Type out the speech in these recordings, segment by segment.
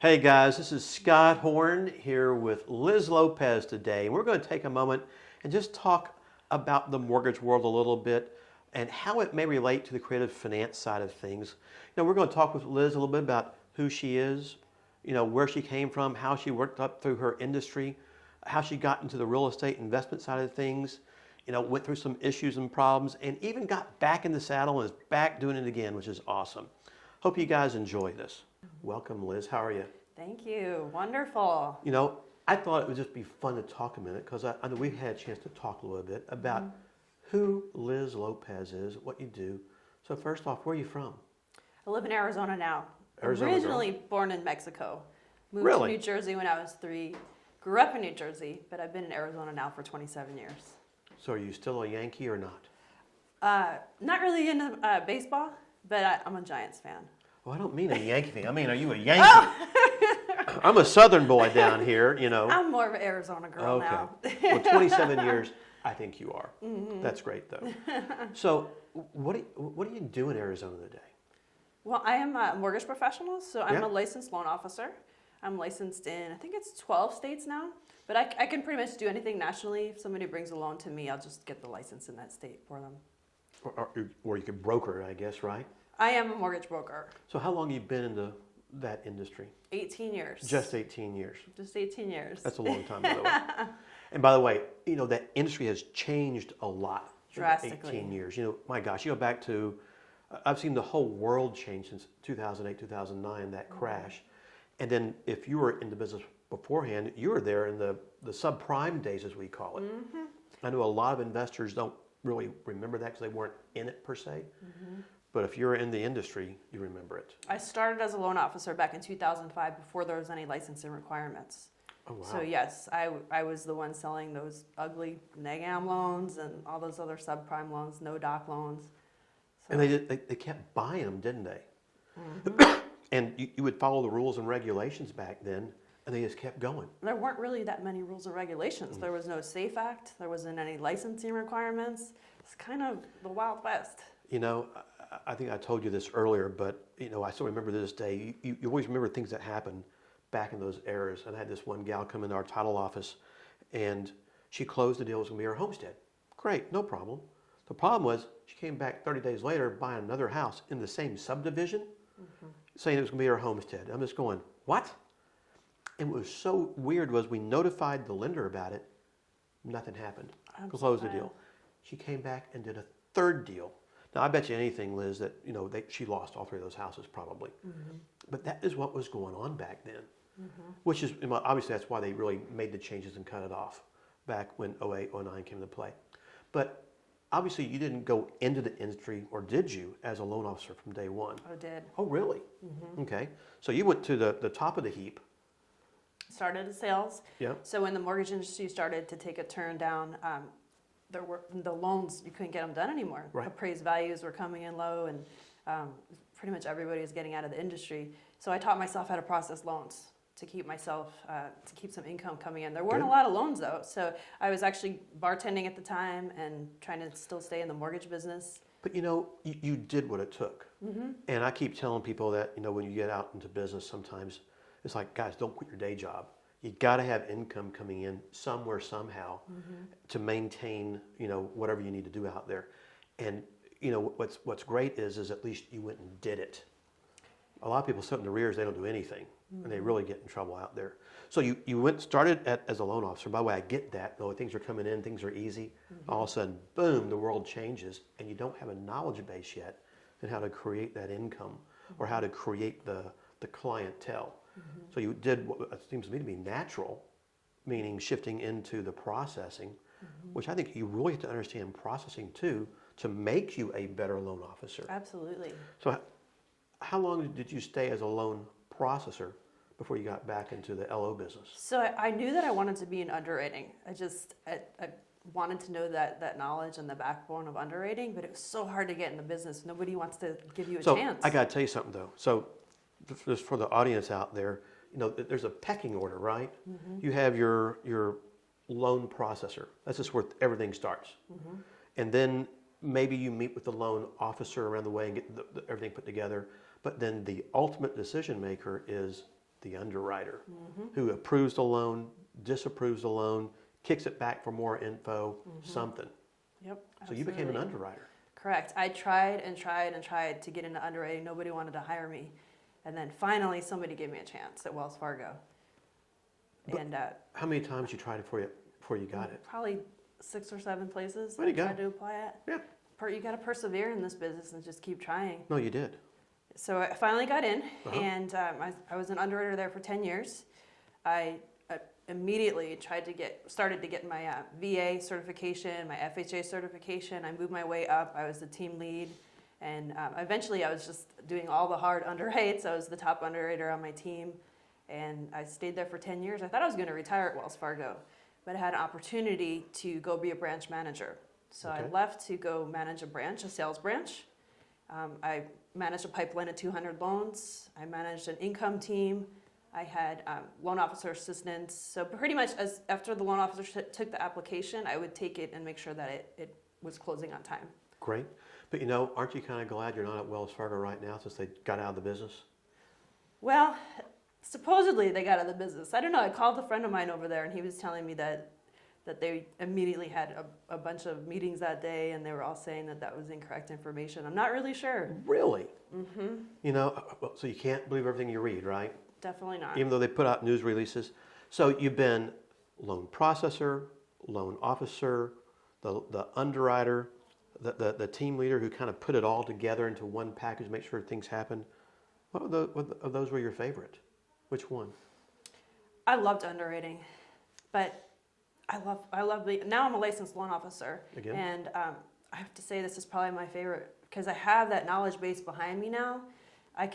Hey guys, this is Scott Horn here with Liz Lopez today. We're going to take a moment and just talk about the mortgage world a little bit and how it may relate to the creative finance side of things. We're going to talk with Liz a little bit about who she is, where she came from, how she worked up through her industry, how she got into the real estate investment side of things, went through some issues and problems, and even got back in the saddle and is back doing it again, which is awesome. Hope you guys enjoy this. Welcome, Liz. How are you? Thank you. Wonderful. I thought it would just be fun to talk a minute because I know we've had a chance to talk a little bit about who Liz Lopez is, what you do. So first off, where are you from? I live in Arizona now. Arizona Originally born in Mexico. Moved Really? to New Jersey when I was 3. Grew up in New Jersey, but I've been in Arizona now for 27 years. So are you still a Yankee or not? Not really into baseball, but I'm a Giants fan. Well, I don't mean a Yankee fan. I mean, are you a Yankee? I'm a Southern boy down here, I'm more of an Arizona girl now. Well, 27 years, I think you are. That's great, though. So what do you do in Arizona today? Well, I am a mortgage professional, so I'm Yeah. a licensed loan officer. I'm licensed in, I think it's 12 states now, but I can pretty much do anything nationally. If somebody brings a loan to me, I'll just get the license in that state for them. Or you could broker it, I guess, right? I am a mortgage broker. So how long have you been in that industry? 18 years. Just 18 years. Just 18 years. That's a long time, by the way. And by the way, that industry has changed a lot. in Drastically. 18 years. My gosh, you go back to, I've seen the whole world change since 2008, 2009, that crash. And then if you were in the business beforehand, you were there in the subprime days, as we call it. I know a lot of investors don't really remember that because they weren't in it per se. But if you're in the industry, you remember it. I started as a loan officer back in 2005 before there was any licensing requirements. Oh, wow. So yes, I was the one selling those ugly neg-am loans and all those other subprime loans, no doc loans. So, And they kept buying them, didn't they? And you would follow the rules and regulations back then, and they just kept going. there weren't really that many rules and regulations. There was no SAFE Act. There wasn't any licensing requirements. It's kind of the Wild West. I think I told you this earlier, but I still remember to this day. You always remember things that happened back in those eras. And I had this one gal come into our title office, and she closed the deal. It was going to be her homestead. Great, no problem. The problem was she came back 30 days later buying another house in the same subdivision, saying it was going to be her homestead. I'm just going, what? And what was so weird was we notified the lender about it. Nothing happened. Closed the deal. She came back and did a third deal. Now, I bet you anything, Liz, that she lost all 3 of those houses probably. But that is what was going on back then, which is obviously that's why they really made the changes and cut it off back when 08, 09 came into play. But obviously you didn't go into the industry, or did you, as a loan officer from day one? I did. Oh, really? Okay. So you went to the top of the heap. Started as sales. Yeah. So when the mortgage industry started to take a turn down, the loans, you couldn't get them done anymore. Right. Appraised values were coming in low, and pretty much everybody was getting out of the industry. So I taught myself how to process loans to keep to keep some income coming in. There weren't Good. a lot of loans though, so I was actually bartending at the time and trying to still stay in the mortgage business. But you did what it took. And I keep telling people that, when you get out into business sometimes, it's like, guys, don't quit your day job. You got to have income coming in somewhere, somehow, to maintain, whatever you need to do out there. And, what's great is at least you went and did it. A lot of people sit in the rears, they don't do anything, and they really get in trouble out there. So you started as a loan officer. By the way, I get that. Things are coming in, things are easy. All of a sudden, boom, the world changes, and you don't have a knowledge base yet in how to create that income or how to create the clientele. So you did what seems to me to be natural, meaning shifting into the processing, which I think you really have to understand processing too, to make you a better loan officer. Absolutely. So how long did you stay as a loan processor before you got back into the LO business? So I knew that I wanted to be in underwriting. I wanted to know that knowledge and the backbone of underwriting, but it was so hard to get in the business. Nobody wants to give you a chance. I got to tell you something though. So just for the audience out there, there's a pecking order, right? You have your loan processor. That's just where everything starts. And then maybe you meet with the loan officer around the way and get everything put together. But then the ultimate decision maker is the underwriter who approves the loan, disapproves the loan, kicks it back for more info, something. Yep. So you became an absolutely. underwriter. Correct. I tried and tried and tried to get into underwriting. Nobody wanted to hire me. And then finally somebody gave me a chance at Wells Fargo. But And how many times you tried it before you got it? probably 6 or 7 places Way to I go. tried to apply at. Yeah. You got to persevere in this business and just keep trying. No, you did. So I finally got in, Uh-huh. and I was an underwriter there for 10 years. I immediately started to get my VA certification, my FHA certification. I moved my way up. I was the team lead, and eventually I was just doing all the hard underwrites. I was the top underwriter on my team, and I stayed there for 10 years. I thought I was going to retire at Wells Fargo, but I had an opportunity to go be a branch manager. So I Okay. left to go manage a sales branch. I managed a pipeline of 200 loans. I managed an income team. I had loan officer assistants. So pretty much after the loan officer took the application, I would take it and make sure that it was closing on time. Great. But aren't you kind of glad you're not at Wells Fargo right now since they got out of the business? Well, supposedly they got out of the business. I don't know. I called a friend of mine over there, and he was telling me that they immediately had a bunch of meetings that day, and they were all saying that was incorrect information. I'm not really sure. Really? Mm-hmm. So you can't believe everything you read, right? Definitely not. Even though they put out news releases. So you've been loan processor, loan officer, the underwriter, the team leader who kind of put it all together into one package, make sure things happen. What of those were your favorite? Which one? I loved underwriting, but I love now I'm a licensed loan officer. Again? And I have to say this is probably my favorite because I have that knowledge base behind me now. I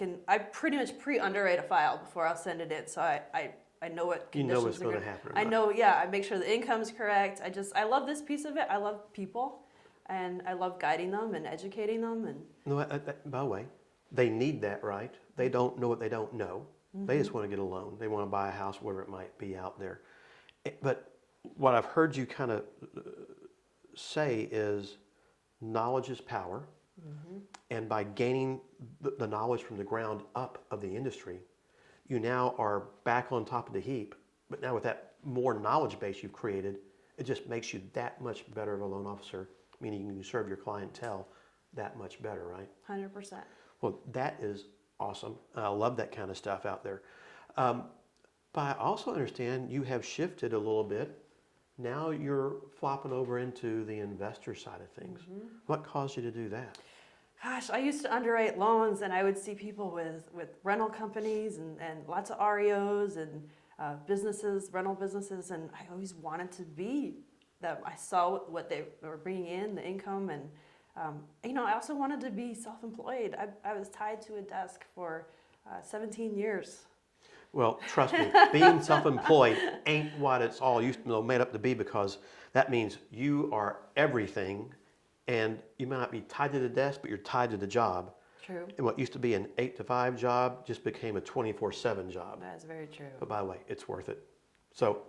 pretty much pre-underwrite a file before I'll send it in, so I know what conditions You know what's going to happen. I know, I make sure the income's correct. I love this piece of it. I love people, and I love guiding them and educating them. And No, by the way, they need that, right? They don't know what they don't know. They just want to get a loan. They want to buy a house, whatever it might be out there. But what I've heard you kind of say is knowledge is power. And by gaining the knowledge from the ground up of the industry, you now are back on top of the heap. But now with that more knowledge base you've created, it just makes you that much better of a loan officer, meaning you can serve your clientele that much better, right? 100%. Well, that is awesome. I love that kind of stuff out there. But I also understand you have shifted a little bit. Now you're flopping over into the investor side of things. What caused you to do that? Gosh, I used to underwrite loans, and I would see people with rental companies and lots of REOs and rental businesses, and I always wanted to be that. I saw what they were bringing in, the income, and I also wanted to be self-employed. I was tied to a desk for 17 years. Well, trust me, being self-employed ain't what it's all made up to be, because that means you are everything, and you might not be tied to the desk, but you're tied to the job. True. And what used to be an 8-to-5 job just became a 24/7 job. That is very true. But by the way, it's worth it. So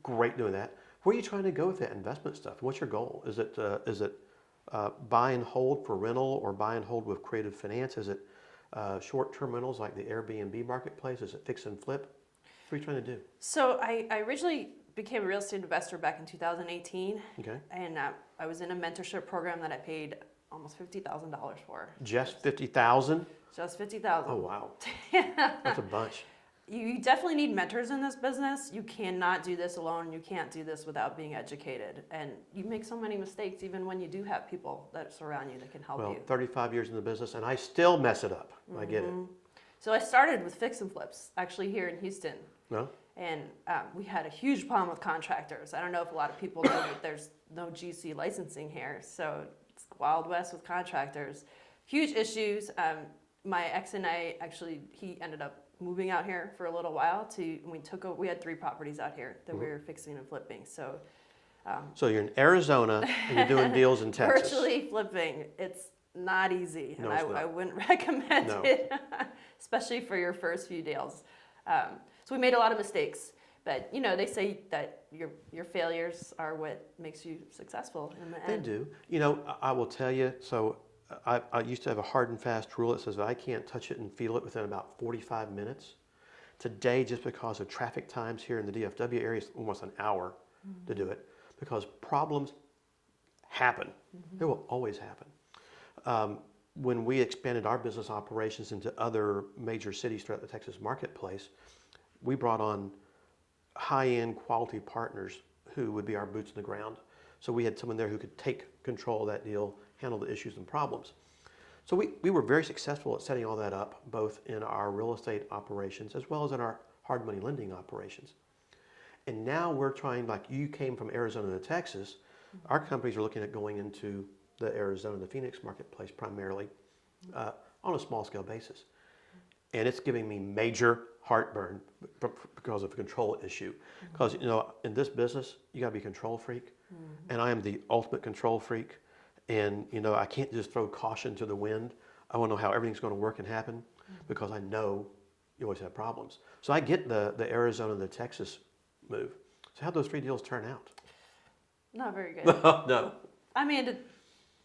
great doing that. Where are you trying to go with that investment stuff? What's your goal? Is it buy and hold for rental, or buy and hold with creative finance? Is it short-term rentals like the Airbnb marketplace? Is it fix and flip? What are you trying to do? So I originally became a real estate investor back in 2018. Okay. And I was in a mentorship program that I paid almost $50,000 for. Just 50,000? Just 50,000. Oh wow, that's a bunch. You definitely need mentors in this business. You cannot do this alone. You can't do this without being educated. And you make so many mistakes even when you do have people that surround you that can help Well, you. 35 years in the business, and I still mess it up. I get it. So I started with fix and flips, actually here in Houston. No? And we had a huge problem with contractors. I don't know if a lot of people know that there's no GC licensing here. So it's Wild West with contractors. Huge issues. My ex and I, he ended up moving out here for a little while. We had 3 properties out here that we were fixing and flipping. So So you're in Arizona and you're doing deals in Texas. virtually flipping, it's not easy. No, And it's not. I wouldn't recommend No. it, especially for your first few deals. So we made a lot of mistakes, but they say that your failures are what makes you successful in the They end. do. I will tell you, so I used to have a hard and fast rule that says if I can't touch it and feel it within about 45 minutes, Today, just because of traffic times here in the DFW area, it's almost an hour to do it because problems happen. They will always happen. When we expanded our business operations into other major cities throughout the Texas marketplace, we brought on high-end quality partners who would be our boots on the ground. So we had someone there who could take control of that deal, handle the issues and problems. So we were very successful at setting all that up, both in our real estate operations as well as in our hard money lending operations. And now we're trying, like you came from Arizona to Texas, our companies are looking at going into the Arizona, the Phoenix marketplace primarily on a small scale basis. And it's giving me major heartburn because of a control issue. Because, in this business, you got to be a control freak. And I am the ultimate control freak. And, I can't just throw caution to the wind. I want to know how everything's going to work and happen because I know you always have problems. So I get the Arizona and the Texas move. So how'd those 3 deals turn out? Not very good. No. I mean,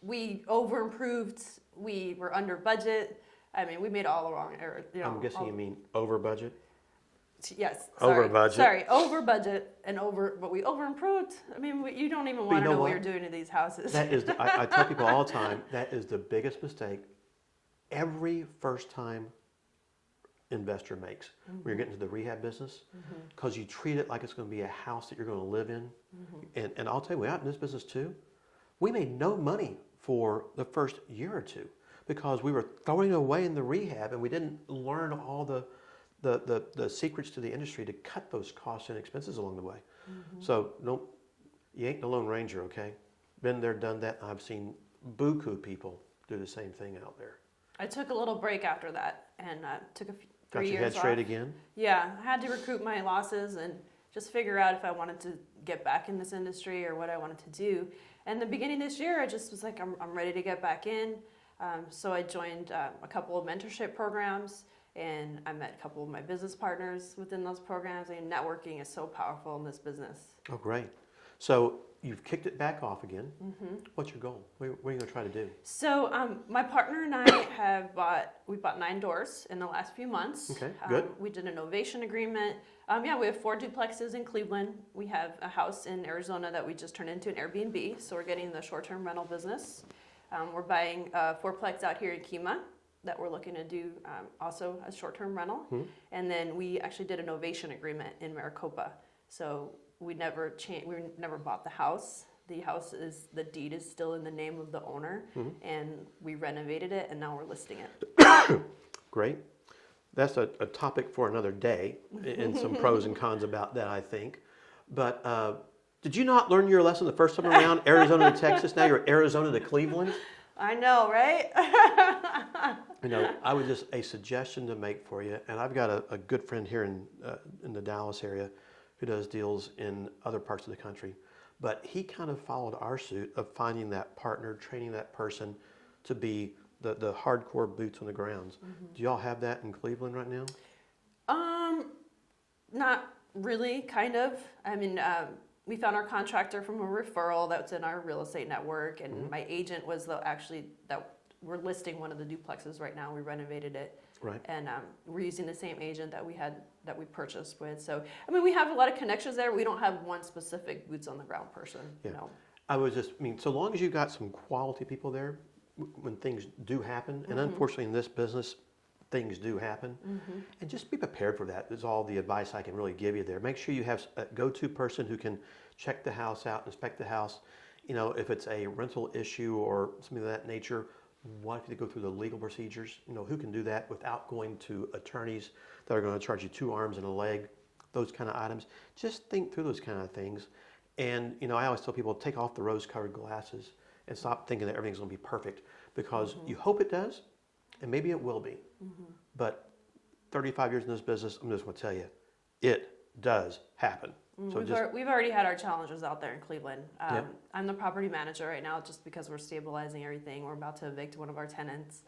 we over-improved. We were under budget. I mean, we made all the wrong errors. I'm guessing you mean over budget? Yes. Over budget. Sorry, over budget but we over-improved. I mean, you don't even want to know what you're doing to these houses. That is, I tell people all the time, that is the biggest mistake every first-time investor makes when you're getting into the rehab business, because you treat it like it's going to be a house that you're going to live in. And I'll tell you, we're out in this business too. We made no money for the first year or two because we were throwing away in the rehab and we didn't learn all the secrets to the industry to cut those costs and expenses along the way. So you ain't the Lone Ranger, okay? Been there, done that. I've seen buku people do the same thing out there. I took a little break after that and took 3 years Got your head off. straight again? Yeah, I had to recoup my losses and just figure out if I wanted to get back in this industry or what I wanted to do. And the beginning of this year, I just was like, I'm ready to get back in. So I joined a couple of mentorship programs, and I met a couple of my business partners within those programs. And networking is so powerful in this business. Oh, great. So you've kicked it back off again. What's your goal? What are you going to try to do? So my partner and I we bought 9 doors in the last few months. Okay, good. We did an novation agreement. We have 4 duplexes in Cleveland. We have a house in Arizona that we just turned into an Airbnb, so we're getting the short-term rental business. We're buying a 4-plex out here in Kima that we're looking to do also a short-term rental. And then we actually did a novation agreement in Maricopa. So we never bought the house. The deed is still in the name of the owner, and we renovated it, and now we're listing it. Great. That's a topic for another day, and some pros and cons about that, I think. But did you not learn your lesson the first time around? Arizona to Texas, now you're Arizona to Cleveland? I know, right? I would just, a suggestion to make for you, and I've got a good friend here in the Dallas area who does deals in other parts of the country. But he kind of followed our suit of finding that partner, training that person to be the hardcore boots on the grounds. Do y'all have that in Cleveland right now? Not really, kind of. I mean, we found our contractor from a referral that's in our real estate network, and my agent was that we're listing one of the duplexes right now. We renovated it. Right. And we're using the same agent that we purchased with. So, I mean, we have a lot of connections there. We don't have one specific boots on the ground person. Yeah. No. So long as you've got some quality people there, when things do happen, and unfortunately in this business, things do happen, and just be prepared for that is all the advice I can really give you there. Make sure you have a go-to person who can check the house out, inspect the house. If it's a rental issue or something of that nature, what if you go through the legal procedures? Who can do that without going to attorneys that are going to charge you 2 arms and a leg, those kind of items. Just think through those kind of things. And, I always tell people, take off the rose-colored glasses and stop thinking that everything's going to be perfect, because you hope it does, and maybe it will be. But 35 years in this business, I'm just going to tell you, it does happen. So We've already had our challenges out there in Cleveland. Yep. I'm the property manager right now just because we're stabilizing everything. We're about to evict one of our tenants.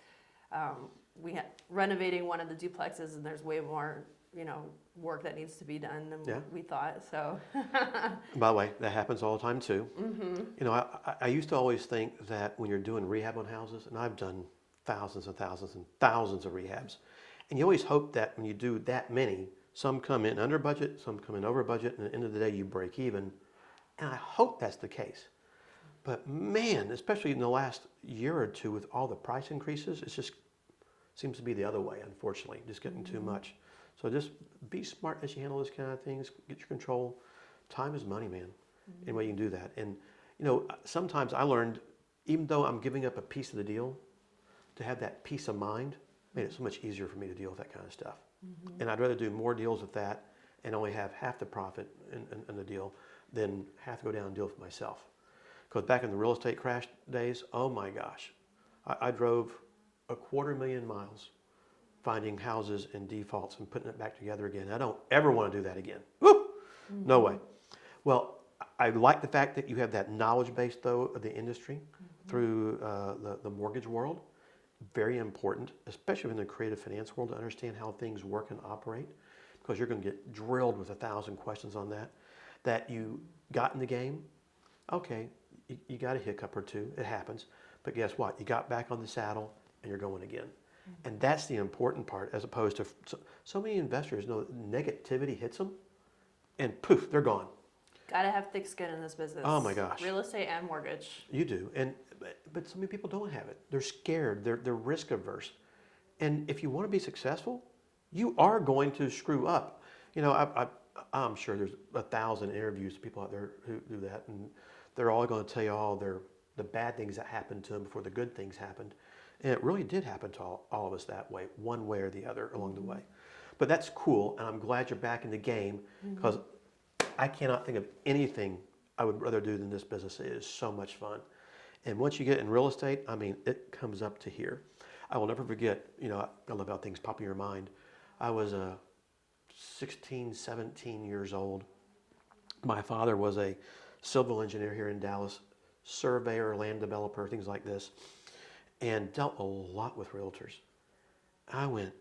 Renovating one of the duplexes, and there's way more, work that needs to be done than we thought. So. By the way, that happens all the time too. I used to always think that when you're doing rehab on houses, and I've done thousands and thousands and thousands of rehabs, and you always hope that when you do that many, Some come in under budget, some come in over budget, and at the end of the day, you break even. And I hope that's the case. But man, especially in the last year or two with all the price increases, it just seems to be the other way, unfortunately, just getting too much. So just be smart as you handle this kind of things, get your control. Time is money, man. Any way you can do that. And, sometimes I learned, even though I'm giving up a piece of the deal, to have that peace of mind made it so much easier for me to deal with that kind of stuff. And I'd rather do more deals with that and only have half the profit in the deal than have to go down and deal with it myself. Because back in the real estate crash days, oh my gosh, I drove 250,000 miles finding houses in defaults and putting it back together again. I don't ever want to do that again. Woo! No way. Well, I like the fact that you have that knowledge base, though, of the industry through the mortgage world. Very important, especially in the creative finance world, to understand how things work and operate, because you're going to get drilled with 1,000 questions on that. That you got in the game, okay, you got a hiccup or two, it happens, but guess what? You got back on the saddle and you're going again. And that's the important part, as opposed to so many investors know negativity hits them and poof, they're gone. Gotta have thick skin in this business. Oh my gosh. Real estate and mortgage. You do. But so many people don't have it. They're scared. They're risk averse. And if you want to be successful, you are going to screw up. I'm sure there's 1,000 interviews of people out there who do that, and they're all going to tell you all the bad things that happened to them before the good things happened. And it really did happen to all of us that way, one way or the other along the way. But that's cool, and I'm glad you're back in the game, because I cannot think of anything I would rather do than this business. It is so much fun. And once you get in real estate, it comes up to here. I will never forget, I love how things pop in your mind. I was 16, 17 years old. My father was a civil engineer here in Dallas, surveyor, land developer, things like this, and dealt a lot with realtors. I went,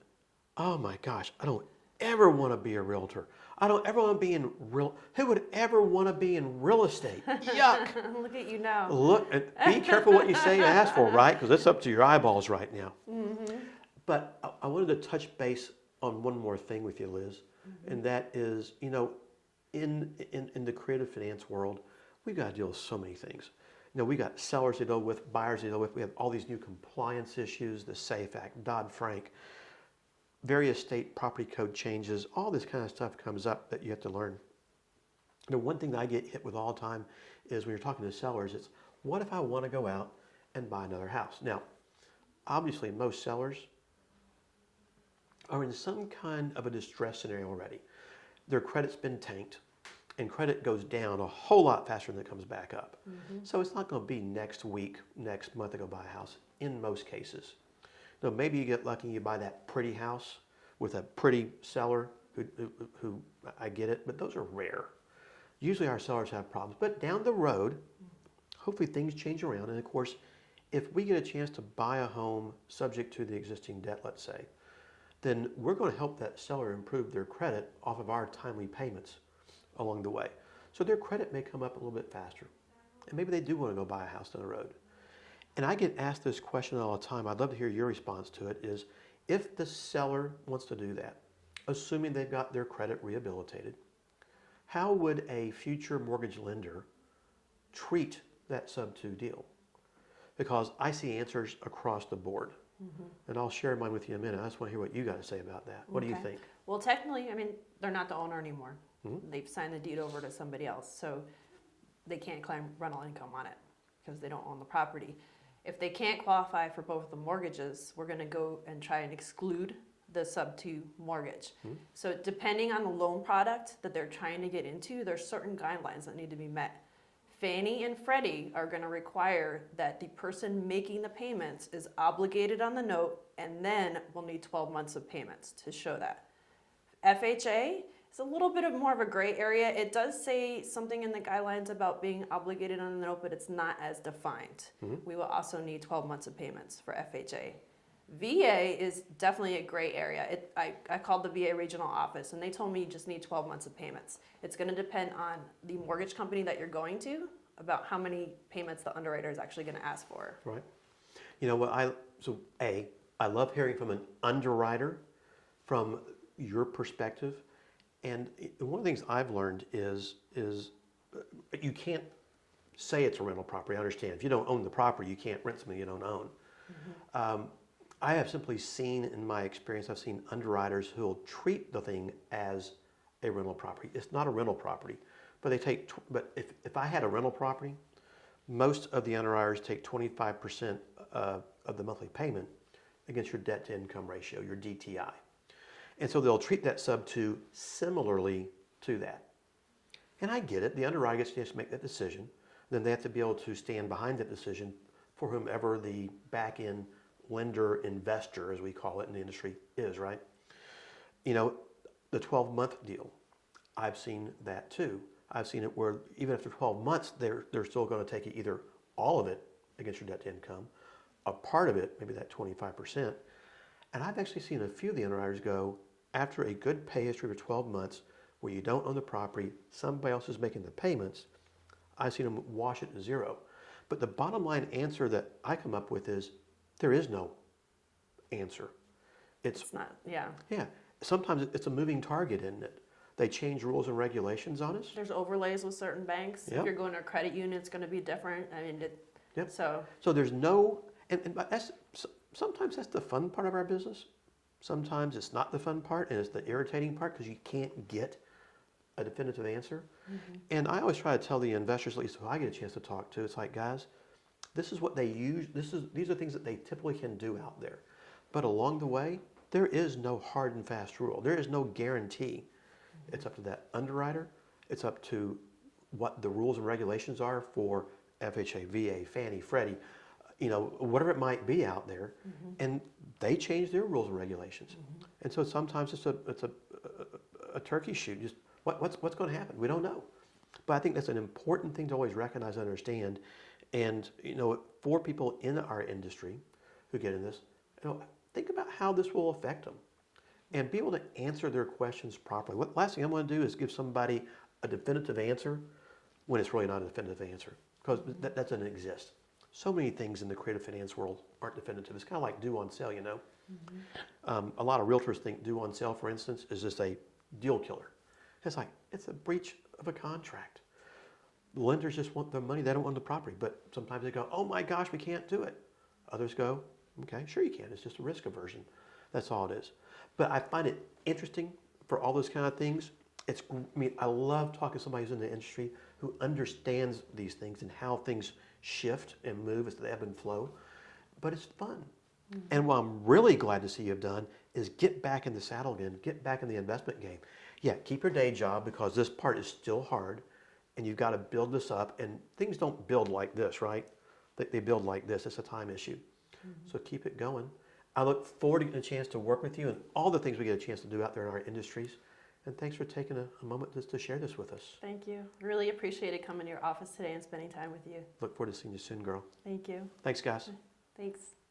oh my gosh, I don't ever want to be a realtor. I don't ever want to be in who would ever want to be in real estate? Yuck. Look at you now. Look, and be careful what you say and ask for, right? Because it's up to your eyeballs right now. But I wanted to touch base on one more thing with you, Liz, and that is, in the creative finance world, we've got to deal with so many things. We got sellers to deal with, buyers to deal with. We have all these new compliance issues, the SAFE Act, Dodd-Frank, various state property code changes, all this kind of stuff comes up that you have to learn. The one thing that I get hit with all the time is when you're talking to sellers, it's, what if I want to go out and buy another house? Now, obviously most sellers are in some kind of a distress scenario already. Their credit's been tanked, and credit goes down a whole lot faster than it comes back up. So it's not going to be next week, next month to go buy a house in most cases. Now, maybe you get lucky and you buy that pretty house with a pretty seller who I get it, but those are rare. Usually our sellers have problems, but down the road, hopefully things change around. And of course, if we get a chance to buy a home subject to the existing debt, let's say, then we're going to help that seller improve their credit off of our timely payments along the way. So their credit may come up a little bit faster. And maybe they do want to go buy a house down the road. And I get asked this question all the time. I'd love to hear your response to it, is if the seller wants to do that, assuming they've got their credit rehabilitated, how would a future mortgage lender treat that sub-2 deal? Because I see answers across the board. And I'll share mine with you in a minute. I just want to hear what you got to say about that. What do you think? Well, technically, they're not the owner anymore. They've signed the deed over to somebody else, so they can't claim rental income on it because they don't own the property. If they can't qualify for both the mortgages, we're going to go and try and exclude the sub-2 mortgage. So depending on the loan product that they're trying to get into, there's certain guidelines that need to be met. Fannie and Freddie are going to require that the person making the payments is obligated on the note, and then we'll need 12 months of payments to show that. FHA is a little bit more of a gray area. It does say something in the guidelines about being obligated on the note, but it's not as defined. We will also need 12 months of payments for FHA. VA is definitely a gray area. I called the VA regional office, and they told me you just need 12 months of payments. It's going to depend on the mortgage company that you're going to about how many payments the underwriter is actually going to ask for. Right. You know what? I love hearing from an underwriter from your perspective, And one of the things I've learned is you can't say it's a rental property. I understand. If you don't own the property, you can't rent something you don't own. I have simply seen, in my experience, I've seen underwriters who will treat the thing as a rental property. It's not a rental property, but but if I had a rental property, most of the underwriters take 25% of the monthly payment against your debt to income ratio, your DTI. And so they'll treat that sub-2 similarly to that. And I get it. The underwriter gets a chance to make that decision. Then they have to be able to stand behind that decision for whomever the back-end lender, investor, as we call it in the industry, is, right? You know, the 12-month deal, I've seen that too. I've seen it where even after 12 months, they're still going to take either all of it against your debt to income, a part of it, maybe that 25%. And I've actually seen a few of the underwriters go, after a good pay history for 12 months, where you don't own the property, somebody else is making the payments, I've seen them wash it to zero. But the bottom line answer that I come up with is, there is no answer. It's not, yeah. Yeah. Sometimes it's a moving target, isn't it? They change rules and regulations on us. There's overlays with certain banks. Yep. If you're going to a credit union, it's going to be different. I mean, Yep. So there's no, but sometimes that's the fun part of our business. Sometimes it's not the fun part, and it's the irritating part because you can't get a definitive answer. And I always try to tell the investors, at least who I get a chance to talk to, it's like, guys, this is what they use. These are things that they typically can do out there. But along the way, there is no hard and fast rule. There is no guarantee. It's up to that underwriter. It's up to what the rules and regulations are for FHA, VA, Fannie, Freddie, whatever it might be out there. And they change their rules and regulations. And so sometimes it's a turkey shoot. Just what's going to happen? We don't know. But I think that's an important thing to always recognize and understand. And, for people in our industry who get in this, think about how this will affect them and be able to answer their questions properly. What last thing I'm going to do is give somebody a definitive answer when it's really not a definitive answer, because that doesn't exist. So many things in the creative finance world aren't definitive. It's kind of like due on sale, A lot of realtors think due on sale, for instance, is just a deal killer. It's like, it's a breach of a contract. Lenders just want the money. They don't want the property. But sometimes they go, oh my gosh, we can't do it. Others go, okay, sure you can. It's just a risk aversion. That's all it is. But I find it interesting for all those kind of things. I love talking to somebody who's in the industry who understands these things and how things shift and move as they ebb and flow. But it's fun. And what I'm really glad to see you've done is get back in the saddle again, get back in the investment game. Yeah, keep your day job because this part is still hard. And you've got to build this up, and things don't build like this, right? They build like this. It's a time issue. So keep it going. I look forward to getting a chance to work with you and all the things we get a chance to do out there in our industries. And thanks for taking a moment to share this with us. Thank you. Really appreciated coming to your office today and spending time with you. Look forward to seeing you soon, girl. Thank you. Thanks, guys. Thanks.